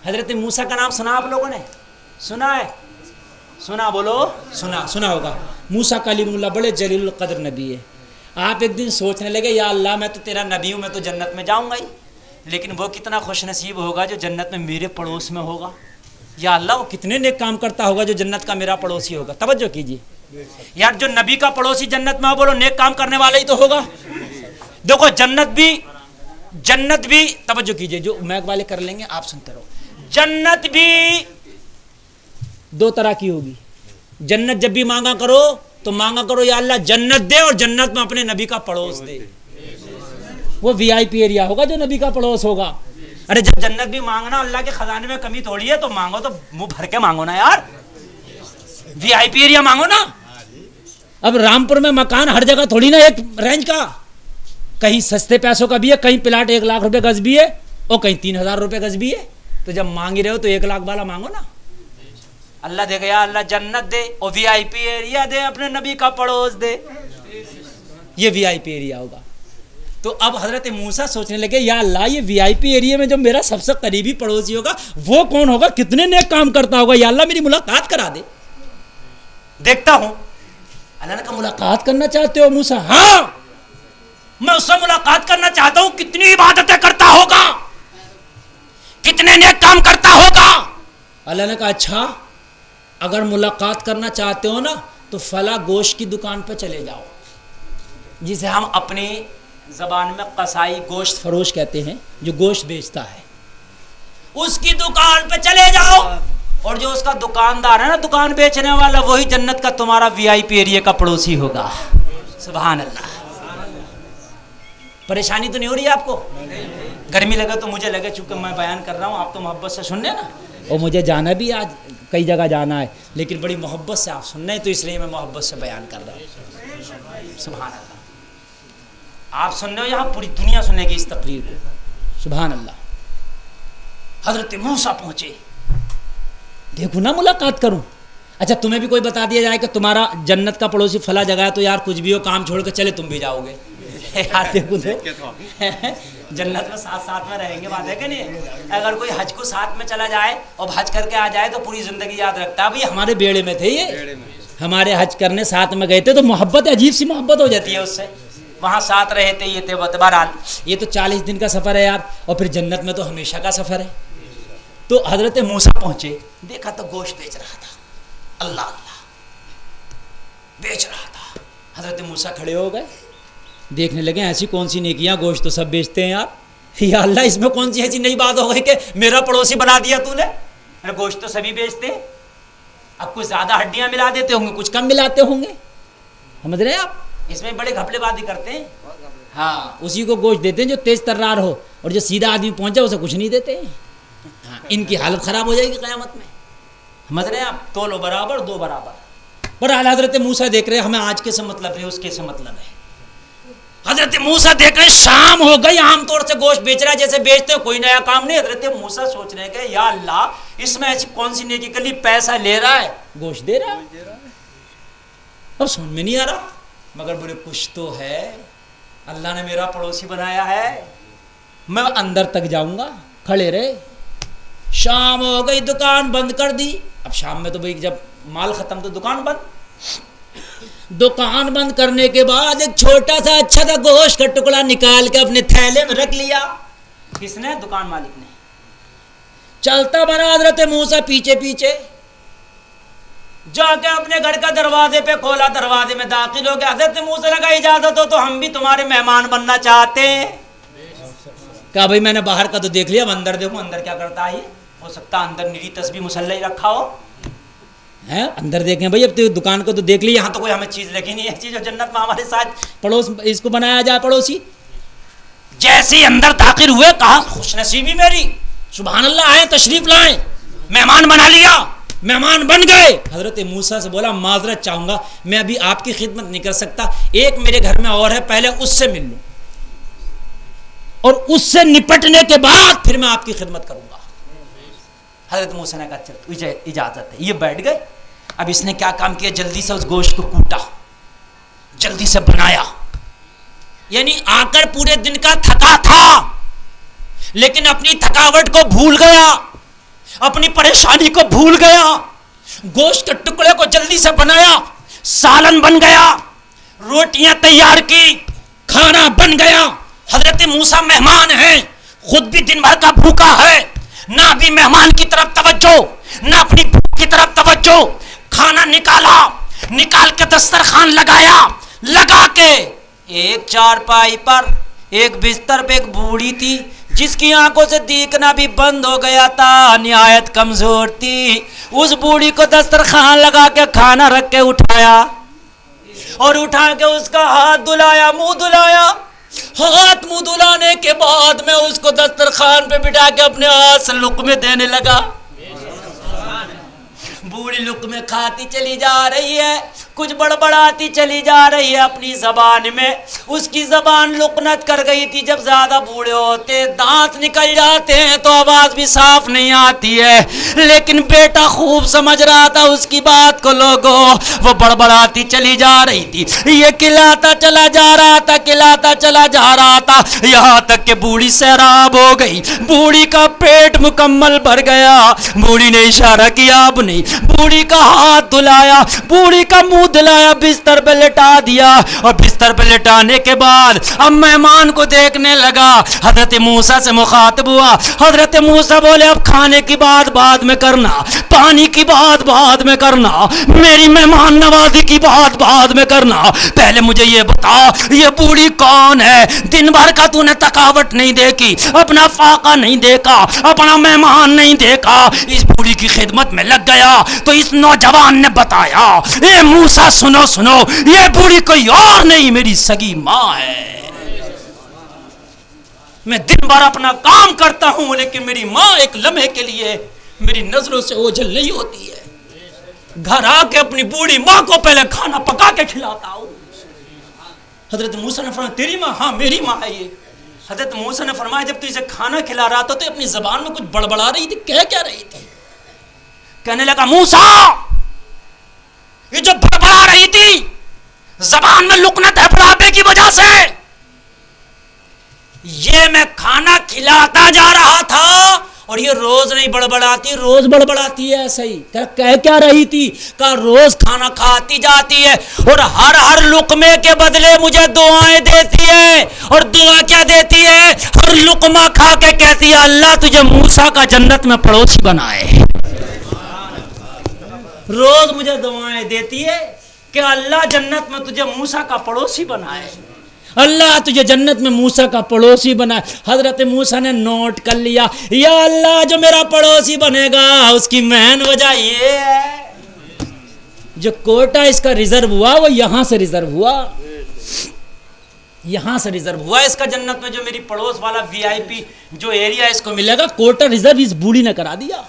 حضرت موسیٰ کا نام سنا آپ لوگوں نے؟ سنا ہے؟ سنا بولو، سنا ہوگا۔ موسیٰ کلیم اللہ بڑے جلیل القدر نبی ہے۔ آپ ایک دن سوچنے لگے یا اللہ میں تو تیرا نبی ہوں، میں تو جنت میں جاؤں گا ہی، لیکن وہ کتنا خوش نصیب ہوگا جو جنت میں میرے پڑوس میں ہوگا۔ یا اللہ وہ کتنے نیک کام کرتا ہوگا جو جنت کا میرا پڑوسی ہوگا۔ توجہ کیجیے یار، جو نبی کا پڑوسی جنت میں ہو، بولو نیک کام کرنے والا ہی تو ہوگا۔ دیکھو جنت بھی توجہ کیجیے، جو میک والے کر لیں گے آپ سنتے رہو۔ جنت بھی دو طرح کی ہوگی۔ جنت جب بھی مانگا کرو تو مانگا کرو یا اللہ جنت دے، اور جنت میں اپنے نبی کا پڑوس دے۔ وہ وی آئی پی ایریا ہوگا جو نبی کا پڑوس ہوگا۔ ارے جب جنت بھی مانگنا، اللہ کے خزانے میں کمی تھوڑی ہے، تو مانگو تو منہ بھر کے مانگو نا یار، وی آئی پی ایریا مانگو نا۔ اب رامپور میں مکان ہر جگہ تھوڑی نا ایک رینج کا، کہیں سستے پیسوں کا بھی ہے، کہیں پلاٹ 1 لاکھ روپے گز بھی ہے، اور کہیں 3,000 روپے گز بھی ہے۔ تو جب مانگ ہی رہے ہو تو 1 لاکھ والا مانگو نا۔ اللہ دے گیا، اللہ جنت دے اور وی آئی پی ایریا دے، اپنے نبی کا پڑوس دے، یہ وی آئی پی ایریا ہوگا۔ تو اب حضرت موسیٰ سوچنے لگے یا اللہ یہ وی آئی پی ایریا میں جو میرا سب سے قریبی پڑوسی ہوگا وہ کون ہوگا، کتنے نیک کام کرتا ہوگا، یا اللہ میری ملاقات کرا دے، دیکھتا ہوں۔ اللہ نے کہا ملاقات کرنا چاہتے ہو موسیٰ؟ ہاں میں اس سے ملاقات کرنا چاہتا ہوں، کتنی عبادتیں کرتا ہوگا، کتنے نیک کام کرتا ہوگا۔ اللہ نے کہا اچھا اگر ملاقات کرنا چاہتے ہو نا تو فلاں گوشت کی دکان پہ چلے جاؤ، جسے ہم اپنی زبان میں قصائی گوشت فروش کہتے ہیں، جو گوشت بیچتا ہے، اس کی دکان پہ چلے جاؤ، اور جو اس کا دکاندار ہے نا، دکان بیچنے والا، وہی جنت کا تمہارا وی آئی پی ایریا کا پڑوسی ہوگا۔ سبحان اللہ۔ پریشانی تو نہیں ہو رہی ہے آپ کو؟ گرمی لگے تو مجھے لگے چونکہ میں بیان کر رہا ہوں، آپ تو محبت سے سن رہے نا، اور مجھے جانا بھی آج کئی جگہ جانا ہے، لیکن بڑی محبت سے آپ سن رہے ہیں، تو اس لیے میں محبت سے بیان کر رہا ہوں۔ سبحان اللہ۔ آپ سن رہے ہو، یہاں پوری دنیا سنے گی اس تقریر کو۔ سبحان اللہ۔ حضرت موسیٰ پہنچے، دیکھو نا ملاقات کروں۔ اچھا تمہیں بھی کوئی بتا دیا جائے کہ تمہارا جنت کا پڑوسی فلاں جگہ ہے، تو یار کچھ بھی ہو کام چھوڑ کے چلے تم بھی جاؤ گے یار۔ دیکھو تو جنت میں ساتھ میں رہیں گے، بات ہے کہ نہیں؟ اگر کوئی حج کو ساتھ میں چلا جائے اور حج کر کے آ جائے تو پوری زندگی یاد رکھتا ہے، بھائی ہمارے بیڑے میں تھے، یہ ہمارے حج کرنے ساتھ میں گئے تھے، تو محبت عجیب سی محبت ہو جاتی ہے اس سے، وہاں ساتھ رہے تھے، یہ تھے۔ بہرحال یہ تو 40 دن کا سفر ہے یار، اور پھر جنت میں تو ہمیشہ کا سفر ہے۔ تو حضرت موسیٰ پہنچے، دیکھا تو گوشت بیچ رہا تھا، اللہ اللہ بیچ رہا تھا۔ حضرت موسیٰ کھڑے ہو گئے، دیکھنے لگے ایسی کون سی نیکیاں، گوشت تو سب بیچتے ہیں یار، یا اللہ اس میں کون سی ایسی نئی بات ہو گئی کہ میرا پڑوسی بنا دیا تو نے؟ گوشت تو سبھی بیچتے ہیں، اب کچھ زیادہ ہڈیاں ملا دیتے ہوں گے، کچھ کم ملاتے ہوں گے، سمجھ رہے ہیں آپ؟ اس میں بڑے گھپلے بازی کرتے ہیں۔ ہاں اسی کو گوشت دیتے ہیں جو تیز ترار ہو، اور جو سیدھا آدمی پہنچا اسے کچھ نہیں دیتے ہیں۔ ہاں ان کی حالت خراب ہو جائے گی قیامت میں، سمجھ رہے ہیں آپ؟ تولو برابر دو برابر۔ بہرحال حضرت موسیٰ دیکھ رہے، ہمیں آج کے سے مطلب ہے، اس کے سے مطلب ہے۔ حضرت موسیٰ دیکھ رہے شام ہو گئی، عام طور سے گوشت بیچ رہا ہے جیسے بیچتے ہیں، کوئی نیا کام نہیں۔ حضرت موسیٰ سوچ رہے کہ یا اللہ اس میں ایسی کون سی نیکی کر لی، پیسہ لے رہا ہے گوشت دے رہا ہے، اب سمجھ میں نہیں آ رہا، مگر بولے کچھ تو ہے، اللہ نے میرا پڑوسی بنایا ہے، میں اندر تک جاؤں گا۔ کھڑے رہے، شام ہو گئی، دکان بند کر دی۔ اب شام میں تو بھائی جب مال ختم تو دکان بند۔ دکان بند کرنے کے بعد ایک چھوٹا سا اچھا سا گوشت کا ٹکڑا نکال کے اپنے تھیلے میں رکھ لیا۔ کس نے؟ دکان مالک نے۔ چلتا بنا حضرت موسیٰ پیچھے پیچھے، جا کے اپنے گھر کا دروازے پہ کھولا، دروازے میں داخل ہو گیا۔ حضرت موسیٰ نے کہا اجازت ہو تو ہم بھی تمہارے مہمان بننا چاہتے ہیں۔ کہا بھائی میں نے باہر کا تو دیکھ لیا، اب اندر دیکھوں اندر کیا کرتا ہے، ہو سکتا اندر نیری تسبیح مسلح رکھا ہو، ہے اندر دیکھیں بھائی، اب تو دکان کو تو دیکھ لی، یہاں تو کوئی ہمیں چیز لگی نہیں ہے، چیز جو جنت میں ہمارے ساتھ پڑوس اس کو بنایا جائے پڑوسی۔ جیسے ہی اندر داخل ہوئے کہا خوش نصیبی میری، سبحان اللہ، آئے تشریف لائیں، مہمان بنا لیا، مہمان بن گئے۔ حضرت موسیٰ سے بولا معذرت چاہوں گا، میں ابھی آپ کی خدمت نہیں کر سکتا، ایک میرے گھر میں اور ہے، پہلے اس سے مل لوں، اور اس سے نپٹنے کے بعد پھر میں آپ کی خدمت کروں گا۔ حضرت موسیٰ نے کہا چل اجازت ہے، یہ بیٹھ گئے۔ اب اس نے کیا کام کیا، جلدی سے اس گوشت کو کوٹا، جلدی سے بنایا، یعنی آ کر پورے دن کا تھکا تھا لیکن اپنی تھکاوٹ کو بھول گیا، اپنی پریشانی کو بھول گیا, گوشت کے ٹکڑے کو جلدی سے بنایا, سالن بن گیا, روٹیاں تیار کی, کھانا بن گیا. حضرت موسیٰ مہمان ہیں, خود بھی دن بھر کا بھوکا ہے, نہ ابھی مہمان کی طرف توجہ, نہ اپنی بھوک کی طرف توجہ. کھانا نکالا, نکال کے دسترخوان لگایا, لگا کے ایک چارپائی پر ایک بستر پہ ایک بوڑھی تھی جس کی آنکھوں سے دیکھنا بھی بند ہو گیا تھا, نہایت کمزور تھی. اس بوڑھی کو دسترخوان لگا کے کھانا رکھ کے اٹھایا, اور اٹھا کے اس کا ہاتھ دھلایا, منہ دھلایا. ہاتھ منہ دھلانے کے بعد میں اس کو دسترخوان پہ بٹھا کے اپنے ہاتھ سے لقمے دینے لگا. بوڑھی لقمے کھاتی چلی جا رہی ہے, کچھ بڑبڑاتی چلی جا رہی ہے اپنی زبان میں. اس کی زبان لقنت کر گئی تھی. جب زیادہ بوڑھے ہوتے دانت نکل جاتے ہیں تو آواز بھی صاف نہیں آتی ہے, لیکن بیٹا خوب سمجھ رہا تھا اس کی بات کو. لوگوں, وہ بڑبڑاتی چلی جا رہی تھی, یہ کھلاتا چلا جا رہا تھا, کھلاتا چلا جا رہا تھا, یہاں تک کہ بوڑھی سیراب ہو گئی. بوڑھی کا پیٹ مکمل بھر گیا. بوڑھی نے اشارہ کیا اب نہیں, بوڑھی کا ہاتھ دھلایا, بوڑھی کا منہ دھلایا, بستر پہ لٹا دیا. اور بستر پہ لٹانے کے بعد اب مہمان کو دیکھنے لگا. حضرت موسیٰ سے مخاطب ہوا. حضرت موسیٰ بولے اب کھانے کی بات بعد میں کرنا, پانی کی بات بعد میں کرنا, میری مہمان نوازی کی بات بعد میں کرنا. پہلے مجھے یہ بتا یہ بوڑھی کون ہے؟ دن بھر کا تو نے تھکاوٹ نہیں دیکھی, اپنا فاقہ نہیں دیکھا, اپنا مہمان نہیں دیکھا, اس بوڑھی کی خدمت میں لگ گیا. تو اس نوجوان نے بتایا, اے موسیٰ سنو سنو, یہ بوڑھی کوئی اور نہیں میری سگی ماں ہے. میں دن بھر اپنا کام کرتا ہوں لیکن میری ماں ایک لمحے کے لیے میری نظروں سے اوجھل نہیں ہوتی ہے. گھر آ کے اپنی بوڑھی ماں کو پہلے کھانا پکا کے کھلاتا ہوں. حضرت موسیٰ نے فرمایا تیری ماں؟ ہاں میری ماں ہے یہ. حضرت موسیٰ نے فرمایا جب تو اسے کھانا کھلا رہا تھا تو اپنی زبان میں کچھ بڑبڑا رہی تھی, کہہ کیا رہی تھی؟ کہنے لگا موسیٰ یہ جو بڑبڑا رہی تھی زبان میں لقنت ہے بڑھاپے کی وجہ سے, یہ میں کھانا کھلاتا جا رہا تھا اور یہ روز نہیں بڑبڑاتی, روز بڑبڑاتی ہے. ایسا ہی کہہ کیا رہی تھی؟ کہا روز کھانا کھاتی جاتی ہے اور ہر لقمے کے بدلے مجھے دعائیں دیتی ہے. اور دعا کیا دیتی ہے؟ ہر لقمہ کھا کے کہتی ہے اللہ تجھے موسیٰ کا جنت میں پڑوسی بنائے. روز مجھے دعائیں دیتی ہے کہ اللہ جنت میں تجھے موسیٰ کا پڑوسی بنائے, اللہ تجھے جنت میں موسیٰ کا پڑوسی بنائے. حضرت موسیٰ نے نوٹ کر لیا, یا اللہ جو میرا پڑوسی بنے گا اس کی مین وجہ یہ ہے جو کوٹا اس کا ریزرو ہوا وہ یہاں سے ریزرو ہوا, یہاں سے ریزرو ہوا. اس کا جنت میں جو میری پڑوس والا VIP جو ایریا اس کو ملے گا, کوٹا ریزرو اس بوڑھی نے کرا دیا.